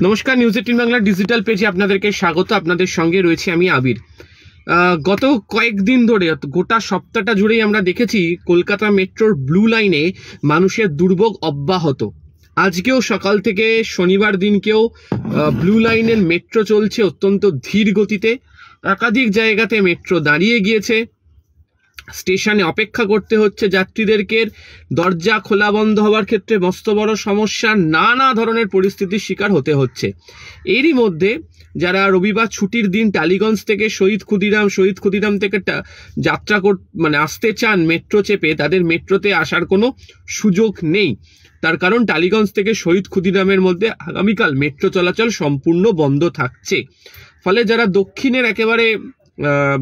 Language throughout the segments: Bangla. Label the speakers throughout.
Speaker 1: নমস্কার, নিউজ 18 বাংলা ডিজিটাল পেজে আপনাদেরকে স্বাগত। আপনাদের সঙ্গে রয়েছে আমি আবির। গত কয়েকদিন ধরে গোটা সপ্তাহটা জুড়েই আমরা দেখেছি কলকাতা মেট্রোর ব্লু লাইনে মানুষের দুর্ভোগ অব্যাহত। আজকেও সকাল থেকে শনিবার দিনকেও ব্লু লাইনের মেট্রো চলছে অত্যন্ত ধীর গতিতে। একাধিক জায়গাতে মেট্রো দাঁড়িয়ে গিয়েছে, স্টেশনে অপেক্ষা করতে হচ্ছে যাত্রীদেরকে। দরজা খোলা বন্ধ হওয়ার ক্ষেত্রে মস্ত বড় সমস্যা, নানা ধরনের পরিস্থিতির শিকার হতে হচ্ছে। এরই মধ্যে যারা রবিবার ছুটির দিন টালিগঞ্জ থেকে শহীদ ক্ষুদিরাম থেকে যাত্রা আসতে চান মেট্রো চেপে, তাদের মেট্রোতে আসার কোনো সুযোগ নেই। তার কারণ টালিগঞ্জ থেকে শহীদ ক্ষুদিরামের মধ্যে আগামীকাল মেট্রো চলাচল সম্পূর্ণ বন্ধ থাকছে। ফলে যারা দক্ষিণের একেবারে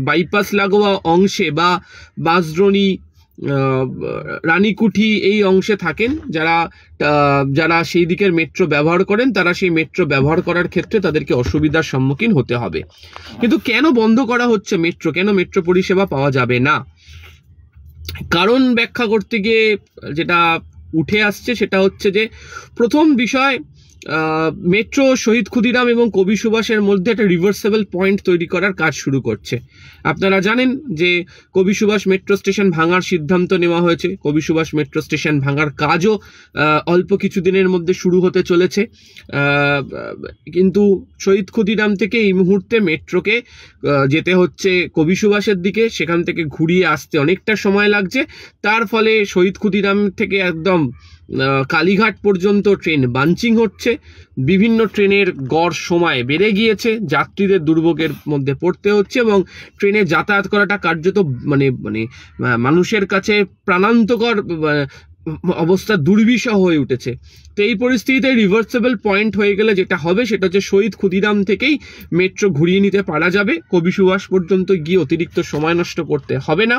Speaker 1: বাইপাস লাগোয়া অংশে বা বাঁশদ্রোণী, রানীকুঠি এই অংশে থাকেন, যারা সেই দিকের মেট্রো ব্যবহার করেন, তারা সেই মেট্রো ব্যবহার করার ক্ষেত্রে তাদেরকে অসুবিধার সম্মুখীন হতে হবে। কিন্তু কেন বন্ধ করা হচ্ছে মেট্রো, কেন মেট্রো পরিষেবা পাওয়া যাবে না? কারণ ব্যাখ্যা করতে গিয়ে যেটা উঠে আসছে সেটা হচ্ছে যে, প্রথম বিষয়, মেট্রো শহীদ ক্ষুদিরাম এবং কবি সুভাষের মধ্যে একটা রিভার্সেবল পয়েন্ট তৈরি করার কাজ শুরু করছে। আপনারা জানেন যে কবি সুভাষ মেট্রো স্টেশন ভাঙার সিদ্ধান্ত নেওয়া হয়েছে। কবি সুভাষ মেট্রো স্টেশন ভাঙার কাজও অল্প কিছুদিনের মধ্যে শুরু হতে চলেছে। কিন্তু শহীদ ক্ষুদিরাম থেকে এই মুহূর্তে মেট্রোকে যেতে হচ্ছে কবি সুভাষের দিকে, সেখান থেকে ঘুরিয়ে আসতে অনেকটা সময় লাগছে। তার ফলে শহীদ ক্ষুদিরাম থেকে একদম কালীঘাট পর্যন্ত ট্রেন বাঞ্চিং হচ্ছে। বিভিন্ন ট্রেনের গড় সময় বেড়ে গিয়েছে, যাত্রীদের দুর্ভোগের মধ্যে পড়তে হচ্ছে এবং ট্রেনে যাতায়াত করাটা কার্যত মানুষের কাছে প্রাণান্তকর অবস্থা দুর্বিষহ হয়ে উঠেছে। তো এই পরিস্থিতিতে রিভার্সেবল পয়েন্ট হয়ে গেলে যেটা হবে সেটা হচ্ছে শহীদ ক্ষুদিরাম থেকেই মেট্রো ঘুরিয়ে নিতে পারা যাবে, কবি সুভাষ পর্যন্ত গিয়ে অতিরিক্ত সময় নষ্ট করতে হবে না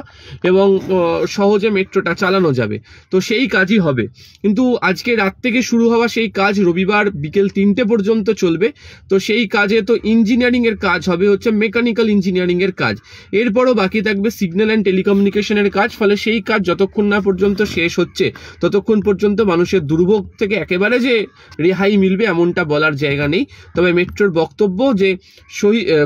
Speaker 1: এবং সহজে মেট্রোটা চালানো যাবে। তো সেই কাজই হবে। কিন্তু আজকে রাত থেকে শুরু হওয়া সেই কাজ রবিবার বিকেল 3টে পর্যন্ত চলবে। তো সেই কাজে তো ইঞ্জিনিয়ারিং এর কাজ হবে, হচ্ছে মেকানিক্যাল ইঞ্জিনিয়ারিং এর কাজ। এরপরও বাকি থাকবে সিগন্যাল অ্যান্ড টেলিকমিউনিকেশনের কাজ। ফলে সেই কাজ যতক্ষণ না পর্যন্ত শেষ হচ্ছে ততক্ষণ পর্যন্ত মানুষের দুর্ভোগ থেকে একেবারে যে রেহাই মিলবে এমনটা বলার জায়গা নেই। তবে মেট্রোর বক্তব্য যে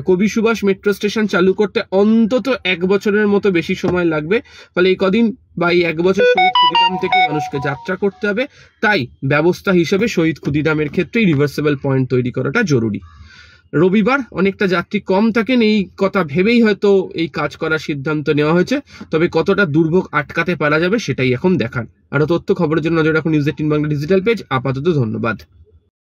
Speaker 1: কবি সুভাষ মেট্রো স্টেশন চালু করতে অন্তত 1 বছরের মতো বেশি সময় লাগবে। ফলে এই কদিন বা এই 1 বছর শহীদ ক্ষুদিরাম থেকে মানুষকে যাত্রা করতে হবে। তাই ব্যবস্থা হিসেবে শহীদ ক্ষুদিরামের ক্ষেত্রেই রিভার্সেবল পয়েন্ট তৈরি করাটা জরুরি। রবিবার অনেকটা যাত্রী কম থাকেন, এই কথা ভেবেই হয়তো এই কাজ করার সিদ্ধান্ত নেওয়া হয়েছে। তবে কতটা দুর্ভোগ আটকাতে পারা যাবে সেটাই এখন দেখার। আরো তথ্য খবরের জন্য নজর রাখুন নিউজ 18 বাংলা ডিজিটাল পেজ। আপাতত ধন্যবাদ।